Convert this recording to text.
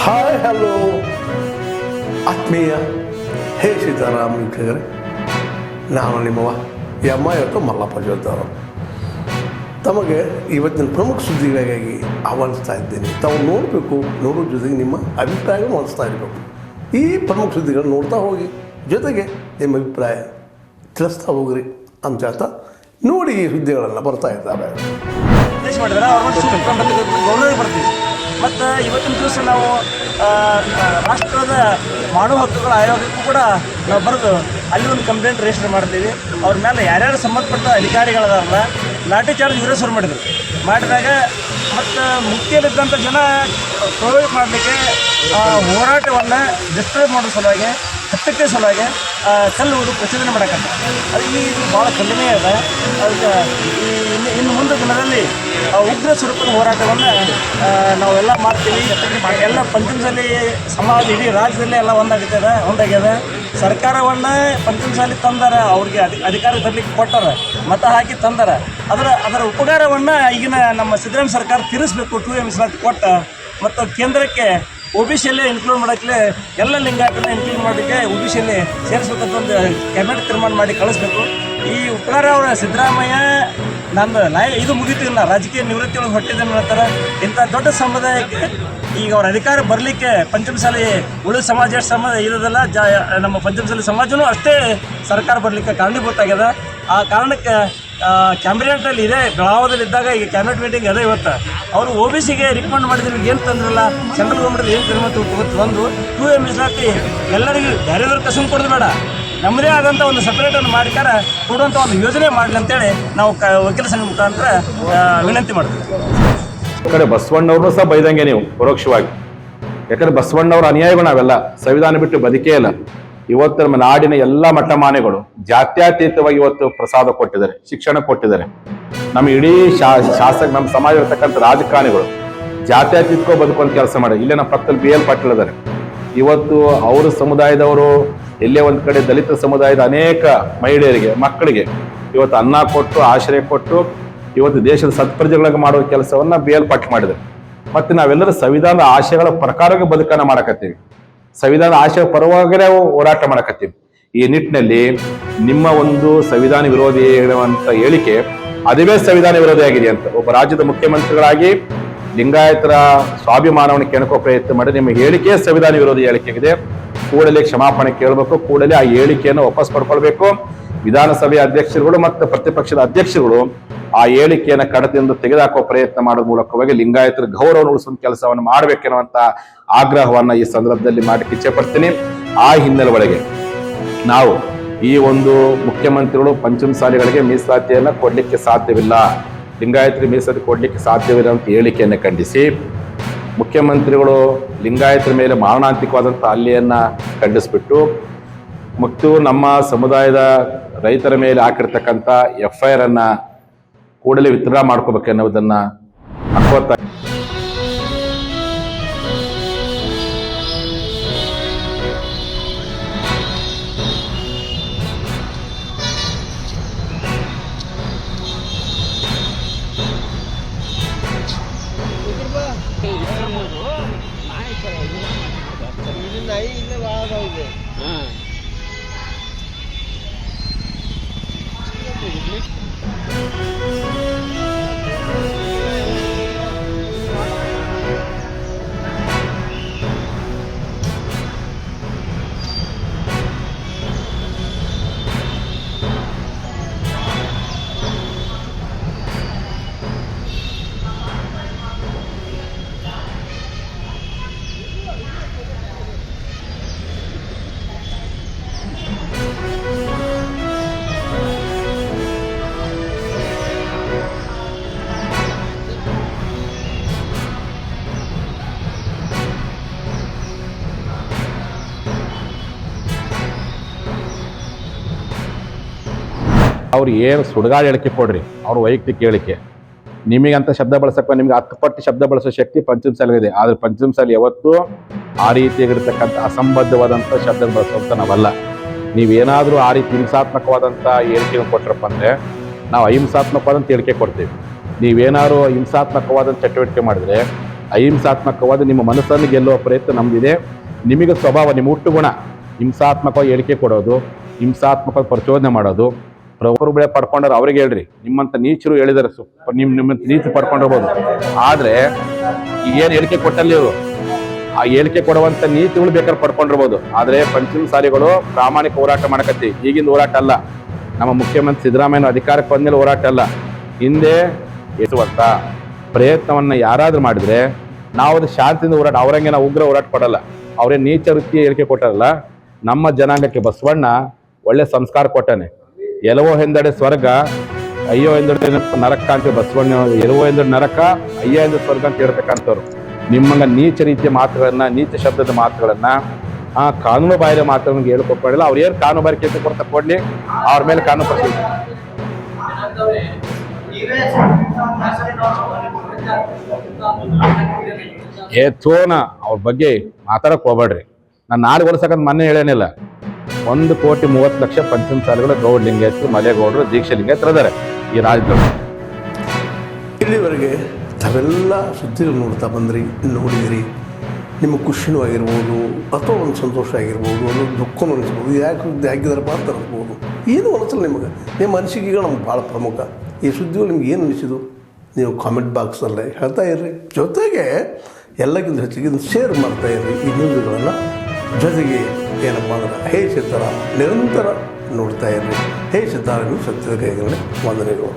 Hi hello ಆತ್ಮೀಯ ಹೇ ಸೀತಾರಾಮ್ ವೀಕ್ಷಕರೇ, ನಾನು ನಿಮ್ಮವ ಇವತ್ತು ಮಲ್ಲಪ್ಪ ಜೋದ್ದವರು ತಮಗೆ ಇವತ್ತಿನ ಪ್ರಮುಖ ಸುದ್ದಿಗಳಿಗಾಗಿ ಆಹ್ವಾನಿಸ್ತಾ ಇದ್ದೇನೆ. ತಾವು ನೋಡಬೇಕು, ನೋಡೋ ಜೊತೆಗೆ ನಿಮ್ಮ ಅಭಿಪ್ರಾಯ ಮಾಡಿಸ್ತಾ ಇರಬೇಕು. ಈ ಪ್ರಮುಖ ಸುದ್ದಿಗಳು ನೋಡ್ತಾ ಹೋಗಿ, ಜೊತೆಗೆ ನಿಮ್ಮ ಅಭಿಪ್ರಾಯ ತಿಳಿಸ್ತಾ ಹೋಗ್ರಿ ಅಂತ ಹೇಳ್ತಾ ನೋಡಿ ಈ ಸುದ್ದಿಗಳೆಲ್ಲ ಬರ್ತಾ ಇದ್ದಾವೆ. ಮತ್ತು ಇವತ್ತಿನ ದಿವಸ ನಾವು ರಾಷ್ಟ್ರದ ಮಾನವ ಹಕ್ಕುಗಳ ಆಯೋಗಕ್ಕೂ ಕೂಡ ನಾವು ಬರೆದು ಅಲ್ಲಿ ಒಂದು ಕಂಪ್ಲೇಂಟ್ ರಿಜಿಸ್ಟರ್ ಮಾಡ್ತೀವಿ. ಅವ್ರ ಮೇಲೆ ಯಾರ್ಯಾರು ಸಂಬಂಧಪಟ್ಟ ಅಧಿಕಾರಿಗಳದಾರಲ್ಲ ಲಾಠಿ ಚಾರ್ಜ್ ಇವರೇ ಶುರು ಮಾಡಿದಾಗ ಮತ್ತು ಮುಕ್ತಿಯಲ್ಲಿದ್ದಂಥ ಜನ ಪ್ರೊವೈಡ್ ಮಾಡಲಿಕ್ಕೆ ಹೋರಾಟವನ್ನು ಡಿಸ್ಟರ್ಬ್ ಮಾಡೋ ಸಲುವಾಗಿ, ಹತ್ತಕ್ಕೆ ಸಲುವಾಗಿ ಕಲ್ಲುವುದು ಪ್ರಚೋದನೆ ಮಾಡೋಕ್ಕಂತ ಅದು ಇದು ಭಾಳ ಕಡಿಮೆ ಅದ. ಅದಕ್ಕೆ ಇನ್ನು ಮುಂದೆ ದಿನದಲ್ಲಿ ಉಗ್ರ ಸ್ವರೂಪದ ಹೋರಾಟವನ್ನು ನಾವೆಲ್ಲ ಮಾಡ್ತೀವಿ. ಎಲ್ಲ ಪಂಚಮಸಾಲಿ ಸಮಾಜ ಇಡೀ ರಾಜ್ಯದಲ್ಲೇ ಎಲ್ಲ ಒಂದಾಗ್ಯದ. ಸರ್ಕಾರವನ್ನು ಪಂಚಮಸಾಲಿ ತಂದಾರ, ಅವ್ರಿಗೆ ಅಧಿಕಾರ ತರಲಿಕ್ಕೆ ಕೊಟ್ಟಾರ, ಮತ ಹಾಕಿ ತಂದಾರ. ಅದರ ಉಪಕಾರವನ್ನು ಈಗಿನ ನಮ್ಮ ಸಿದ್ದರಾಮಯ್ಯ ಸರ್ಕಾರ ತೀರಿಸಬೇಕು. 2M ಮೀಸಲಾತಿ ಕೊಟ್ಟ ಮತ್ತು ಕೇಂದ್ರಕ್ಕೆ OBCಯಲ್ಲೇ ಇನ್ಕ್ಲೂಡ್ ಮಾಡೋಕ್ಕೆ, ಎಲ್ಲ ಲಿಂಗಾಯತನ ಇನ್ಕ್ಲೂಡ್ ಮಾಡೋಕ್ಕೆ OBCಯಲ್ಲಿ ಸೇರಿಸ್ಬೇಕಂತ ಒಂದು ಕ್ಯಾಬಿನೆಟ್ ತೀರ್ಮಾನ ಮಾಡಿ ಕಳಿಸ್ಬೇಕು. ಈ ಉಪಕಾರ ಅವರ ಸಿದ್ದರಾಮಯ್ಯ ಇದು ಮುಗಿತಿಲ್ಲ, ರಾಜಕೀಯ ನಿವೃತ್ತಿ ಒಳಗೆ ಹೊಟ್ಟಿದ್ದೇನೆ ಹೇಳ್ತಾರೆ. ಇಂಥ ದೊಡ್ಡ ಸಮುದಾಯಕ್ಕೆ ಈಗ ಅವ್ರ ಅಧಿಕಾರ ಬರಲಿಕ್ಕೆ ಪಂಚಮಸಾಲಿ ಉಳಿದ ಸಮಾಜ ಎಷ್ಟು ಸಮಾಜ ಇರೋದಲ್ಲ, ನಮ್ಮ ಪಂಚಮಸಾಲಿ ಸಮಾಜನೂ ಅಷ್ಟೇ ಸರ್ಕಾರ ಬರಲಿಕ್ಕೆ ಕಾರಣೀಭೂತ ಆಗ್ಯದ. ಆ ಕಾರಣಕ್ಕೆ ಕ್ಯಾಬಿನೆಟಲ್ಲಿ ಇದೆ, ಬೆಳಗಾವದಲ್ಲಿ ಇದ್ದಾಗ ಈಗ ಕ್ಯಾಬಿನೆಟ್ ಮೀಟಿಂಗ್ ಅದೇ ಇವತ್ತು ಅವರು OBCಗೆ ರಿಕಮೆಂಡ್ ಮಾಡಿದ್ರೆ ಏನು ತಂದ್ರಲ್ಲ, ಸೆಂಟ್ರಲ್ ಗೌರ್ಮೆಂಟ್ ಏನು ತೀರ್ಮಾನ ಒಂದು 2M ಮೀಸಲಾತಿ ಎಲ್ಲರಿಗೂ ಬೇರೆಯವ್ರ ಕಸಮ್ ಕೊಡೋದು ಬೇಡ, ನಮ್ಮದೇ ಆದಂಥ ಒಂದು ಸಪ್ರೇಟನ್ನು ಮಾಡಿಕಾರ ಕೊಡುವಂಥ ಒಂದು ಯೋಜನೆ ಮಾಡಲಿ ಅಂತೇಳಿ ನಾವು ವಕೀಲ ಸಂಘ ಮುಖಾಂತರ ವಿನಂತಿ ಮಾಡ್ತೀವಿ. ಈ ಕಡೆ ಬಸವಣ್ಣವ್ರನ್ನೂ ಸಹ ಬೈದಂಗೆ ನೀವು ಪರೋಕ್ಷವಾಗಿ, ಯಾಕಂದ್ರೆ ಬಸವಣ್ಣವ್ರ ಅನ್ಯಾಯಗಳು ನಾವೆಲ್ಲ ಸಂವಿಧಾನ ಬಿಟ್ಟು ಬದುಕೇ ಇಲ್ಲ. ಇವತ್ತು ನಮ್ಮ ನಾಡಿನ ಎಲ್ಲ ಮಟ್ಟಮಾನೆಗಳು ಜಾತ್ಯತೀತವಾಗಿ ಇವತ್ತು ಪ್ರಸಾದ ಕೊಟ್ಟಿದ್ದಾರೆ, ಶಿಕ್ಷಣ ಕೊಟ್ಟಿದ್ದಾರೆ. ನಮ್ಮ ಇಡೀ ಶಾಸಕ ನಮ್ಮ ಸಮಾಜ ಇರ್ತಕ್ಕಂಥ ರಾಜಕಾರಣಿಗಳು ಜಾತ್ಯತೀತಕ್ಕೂ ಬದುಕುವಂತ ಕೆಲಸ ಮಾಡಿ. ಇಲ್ಲೇ ನಮ್ಮ ಪಕ್ಕದಲ್ಲಿ BL ಪಾಟೀಲ್ ಇದ್ದಾರೆ. ಇವತ್ತು ಅವ್ರ ಸಮುದಾಯದವರು ಎಲ್ಲೇ ಒಂದ್ ಕಡೆ ದಲಿತ ಸಮುದಾಯದ ಅನೇಕ ಮಹಿಳೆಯರಿಗೆ, ಮಕ್ಕಳಿಗೆ ಇವತ್ತು ಅನ್ನ ಕೊಟ್ಟು, ಆಶ್ರಯ ಕೊಟ್ಟು, ಇವತ್ತು ದೇಶದ ಸತ್ಪ್ರಜೆಗಳಿಗೆ ಮಾಡುವ ಕೆಲಸವನ್ನ BL ಪಾಟೀಲ್ ಮಾಡಿದ್ದಾರೆ. ಮತ್ತೆ ನಾವೆಲ್ಲರೂ ಸಂವಿಧಾನದ ಆಶಯಗಳ ಪ್ರಕಾರವಾಗಿ ಬದುಕನ್ನ ಮಾಡಕತ್ತೀವಿ, ಸಂವಿಧಾನದ ಆಶಯ ಪರವಾಗಿಯೇ ಹೋರಾಟ ಮಾಡಕತ್ತೀವಿ. ಈ ನಿಟ್ಟಿನಲ್ಲಿ ನಿಮ್ಮ ಒಂದು ಸಂವಿಧಾನ ವಿರೋಧಿ ಹೇಳುವಂತ ಹೇಳಿಕೆ ಅದುವೇ ಸಂವಿಧಾನ ವಿರೋಧಿ ಆಗಿದೆ ಅಂತ ಒಬ್ಬ ರಾಜ್ಯದ ಮುಖ್ಯಮಂತ್ರಿಗಳಾಗಿ ಲಿಂಗಾಯತರ ಸ್ವಾಭಿಮಾನವನ್ನು ಕೆಣಕೋ ಪ್ರಯತ್ನ ಮಾಡಿ ನಿಮ್ಮ ಹೇಳಿಕೆ ಸಂವಿಧಾನ ವಿರೋಧಿ ಹೇಳಿಕೆ ಆಗಿದೆ. ಕೂಡಲೇ ಕ್ಷಮಾಪಣೆ ಕೇಳಬೇಕು, ಕೂಡಲೇ ಆ ಹೇಳಿಕೆಯನ್ನು ವಾಪಸ್ ಪಡ್ಕೊಳ್ಬೇಕು. ವಿಧಾನಸಭೆಯ ಅಧ್ಯಕ್ಷರುಗಳು ಮತ್ತು ಪ್ರತಿಪಕ್ಷದ ಅಧ್ಯಕ್ಷರುಗಳು ಆ ಹೇಳಿಕೆಯನ್ನು ಕಡತದಿಂದ ತೆಗೆದುಹಾಕುವ ಪ್ರಯತ್ನ ಮಾಡೋದ್ರ ಮೂಲಕವಾಗಿ ಲಿಂಗಾಯತರ ಗೌರವ ಉಳಿಸುವ ಕೆಲಸವನ್ನು ಮಾಡಬೇಕೆನ್ನುವಂತ ಆಗ್ರಹವನ್ನ ಈ ಸಂದರ್ಭದಲ್ಲಿ ಮಾಡಿ ಇಚ್ಛೆ ಪಡ್ತೀನಿ. ಆ ಹಿನ್ನೆಲೆ ಒಳಗೆ ನಾವು ಈ ಒಂದು ಮುಖ್ಯಮಂತ್ರಿಗಳು ಪಂಚಮಸಾಲಿಗಳಿಗೆ ಮೀಸಲಾತಿಯನ್ನ ಕೊಡ್ಲಿಕ್ಕೆ ಸಾಧ್ಯವಿಲ್ಲ, ಲಿಂಗಾಯತರಿಗೆ ಮೀಸಲಾತಿ ಕೊಡ್ಲಿಕ್ಕೆ ಸಾಧ್ಯವಿಲ್ಲ ಅಂತ ಹೇಳಿಕೆಯನ್ನು ಖಂಡಿಸಿ, ಮುಖ್ಯಮಂತ್ರಿಗಳು ಲಿಂಗಾಯತರ ಮೇಲೆ ಮಾರಣಾಂತಿಕವಾದಂಥ ಹಲ್ಲೆಯನ್ನ ಖಂಡಿಸ್ಬಿಟ್ಟು ಮತ್ತು ನಮ್ಮ ಸಮುದಾಯದ ರೈತರ ಮೇಲೆ ಹಾಕಿರ್ತಕ್ಕಂಥ FIR ಅನ್ನ ಕೂಡಲೇ ವಿತ್ಡ್ರಾ ಮಾಡ್ಕೋಬೇಕೆನ್ನುವುದನ್ನ ಹಾಕೋತಾ ಅವ್ರು ಏನು ಸುಡುಗಾಡು ಹೇಳಿಕೆ ಕೊಡ್ರಿ, ಅವ್ರ ವೈಯಕ್ತಿಕ ಹೇಳಿಕೆ. ನಿಮಗಂತ ಶಬ್ದ ಬಳಸಕ್ಕೆ ನಿಮ್ಗೆ 10 ಪಟ್ಟು ಶಬ್ದ ಬಳಸೋ ಶಕ್ತಿ ಪಂಚಮಸಾಲಿಗಿದೆ. ಆದ್ರೆ ಪಂಚಮಸಾಲಿ ಯಾವತ್ತೂ ಆ ರೀತಿಯಾಗಿರ್ತಕ್ಕಂಥ ಅಸಂಬದ್ಧವಾದಂಥ ಶಬ್ದ ಬಳಸುವಂತ ನಾವಲ್ಲ. ನೀವೇನಾದ್ರೂ ಆ ರೀತಿ ಹಿಂಸಾತ್ಮಕವಾದಂಥ ಹೇಳಿಕೆ ಕೊಟ್ರಪ್ಪ ಅಂದ್ರೆ ನಾವು ಅಹಿಂಸಾತ್ಮಕವಾದಂಥ ಹೇಳಿಕೆ ಕೊಡ್ತೀವಿ. ನೀವೇನಾದ್ರು ಹಿಂಸಾತ್ಮಕವಾದಂಥ ಚಟುವಟಿಕೆ ಮಾಡಿದ್ರೆ ಅಹಿಂಸಾತ್ಮಕವಾದ ನಿಮ್ಮ ಮನಸ್ಸನ್ನು ಗೆಲ್ಲುವ ಪ್ರಯತ್ನ ನಮ್ದಿದೆ. ನಿಮಗೆ ಸ್ವಭಾವ, ನಿಮ್ಮ ಹುಟ್ಟುಗುಣ ಹಿಂಸಾತ್ಮಕವಾಗಿ ಹೇಳಿಕೆ ಕೊಡೋದು, ಹಿಂಸಾತ್ಮಕವಾಗಿ ಪ್ರಚೋದನೆ ಮಾಡೋದು. ಪ್ರಭುರು ಬೆಳೆ ಪಡ್ಕೊಂಡ್ರೆ ಅವ್ರಿಗೆ ಹೇಳ್ರಿ, ನಿಮ್ಮಂತ ನೀಚರು ಹೇಳಿದಾರೆ ನಿಮ್ಮಂತ ನೀಚರು ಪಡ್ಕೊಂಡಿರ್ಬೋದು. ಆದ್ರೆ ಏನು ಹೇಳಿಕೆ ಕೊಟ್ಟಲ್ಲಿ ಇವರು ಆ ಹೇಳಿಕೆ ಕೊಡುವಂತ ನೀತಿಗಳು ಬೇಕಾದ್ರೆ ಪಡ್ಕೊಂಡಿರ್ಬೋದು. ಆದ್ರೆ ಪಂಚಮಸಾಲಿಗಳು ಪ್ರಾಮಾಣಿಕ ಹೋರಾಟ ಮಾಡಕತ್ತಿ. ಈಗಿನ ಹೋರಾಟ ಅಲ್ಲ, ನಮ್ಮ ಮುಖ್ಯಮಂತ್ರಿ ಸಿದ್ದರಾಮಯ್ಯ ಅಧಿಕಾರಕ್ಕೆ ಬಂದ್ಮೇಲೆ ಹೋರಾಟ ಅಲ್ಲ, ಹಿಂದೆ ಎಸುವಂತ ಪ್ರಯತ್ನವನ್ನ ಯಾರಾದ್ರೂ ಮಾಡಿದ್ರೆ ನಾವು ಅದು ಶಾಂತಿಯಿಂದ ಹೋರಾಟ, ಅವರಂಗೆ ನಾವು ಉಗ್ರ ಹೋರಾಟ ಪಡಲ್ಲ. ಅವರೇ ನೀಚ ವೃತ್ತಿ ಹೇಳಿಕೆ ಕೊಟ್ಟಾರಲ್ಲ. ನಮ್ಮ ಜನಾಂಗಕ್ಕೆ ಬಸವಣ್ಣ ಒಳ್ಳೆ ಸಂಸ್ಕಾರ ಕೊಟ್ಟಾನೆ. ಎಲವೋ ಎಂದಡೆ ಸ್ವರ್ಗ, ಅಯ್ಯೋ ಎಂದಡೆ ನರಕ ಅಂತ ಬಸವಣ್ಣ. ಎಲವೋ ಎಂದಡೆ ನರಕ, ಅಯ್ಯ ಎಂದ ಸ್ವರ್ಗ ಅಂತ ಹೇಳ್ತಕ್ಕಂಥವ್ರು. ನಿಮ್ಮಂಗ ನೀಚ ರೀತಿಯ ಮಾತುಗಳನ್ನ, ನೀಚ ಶಬ್ದದ ಮಾತುಗಳನ್ನ, ಕಾನೂನು ಬಾಹಿರ ಮಾತುಗಳನ್ನ ಹೇಳ್ಕೊಟ್ಟಿಲ್ಲ. ಅವ್ರು ಏನು ಕಾನೂನು ಬಾಹಿರ ಕೇಸ್ ಕೊಡ್ತಾ ಕೊಡ್ಲಿ, ಅವ್ರ ಮೇಲೆ ಕಾನೂನು ಪ್ರಶ್ನೆ. ಏತೋನ ಅವ್ರ ಬಗ್ಗೆ ಮಾತಾಡಕ್ ಹೋಗ್ಬೇಡ್ರಿ. ನಾನು 4 ವರ್ಷಕ್ಕಂತ ಮೊನ್ನೆ ಹೇಳೇನಿಲ್ಲ. 1,30,00,000 ಪಂಚಮಸಾಲಿಗಳು ಗೌಡ ಲಿಂಗಾಯತರು, ಮಲೆಗೌಡರು, ದೀಕ್ಷಾ ಲಿಂಗಾಯತರು ಇದ್ದಾರೆ ಈ ರಾಜ್ಯದಲ್ಲಿ. ಇಲ್ಲಿವರೆಗೆ ತಾವೆಲ್ಲ ಸುದ್ದಿಗಳು ನೋಡ್ತಾ ಬಂದ್ರಿ, ನೋಡಿದಿರಿ. ನಿಮಗೆ ಖುಷಿನೂ ಆಗಿರ್ಬೋದು, ಅಥವಾ ಒಂದು ಸಂತೋಷ ಆಗಿರ್ಬೋದು, ಒಂದು ದುಃಖನೂ ಅನಿಸ್ಬೋದು. ಯಾಕೆ ಹಾಕಿದಾರಪ್ಪ ಅಂತ ಅನಿಸ್ಬೋದು, ಏನು ಅನಿಸಲ್ಲ ನಿಮಗೆ. ನಿಮ್ಮ ಅನಿಸಿಕೆಗಳು ನಮ್ಗೆ ಭಾಳ ಪ್ರಮುಖ. ಈ ಸುದ್ದಿಗಳು ನಿಮ್ಗೆ ಏನು ಅನಿಸಿದು ನೀವು ಕಾಮೆಂಟ್ ಬಾಕ್ಸಲ್ಲೇ ಹೇಳ್ತಾ ಇರ್ರಿ. ಜೊತೆಗೆ ಎಲ್ಲಕ್ಕಿಂತ ಹೆಚ್ಚಿಗೆ ಇದನ್ನು ಶೇರ್ ಮಾಡ್ತಾ ಇರ್ರಿ ಈ ನ್ಯೂಸ್ಗಳನ್ನು. ಜೊತೆಗೆ ಏನಪ್ಪ ಅಂದ್ರೆ ಹೇ ಸಿತಾರ ನಿರಂತರ ನೋಡ್ತಾ ಇರ್ರಿ. ಹೇ ಸಿತಾರ ನೀವು ಸತ್ಯದ ಕೈಗಳೇ ವಂದನೆಗಳು.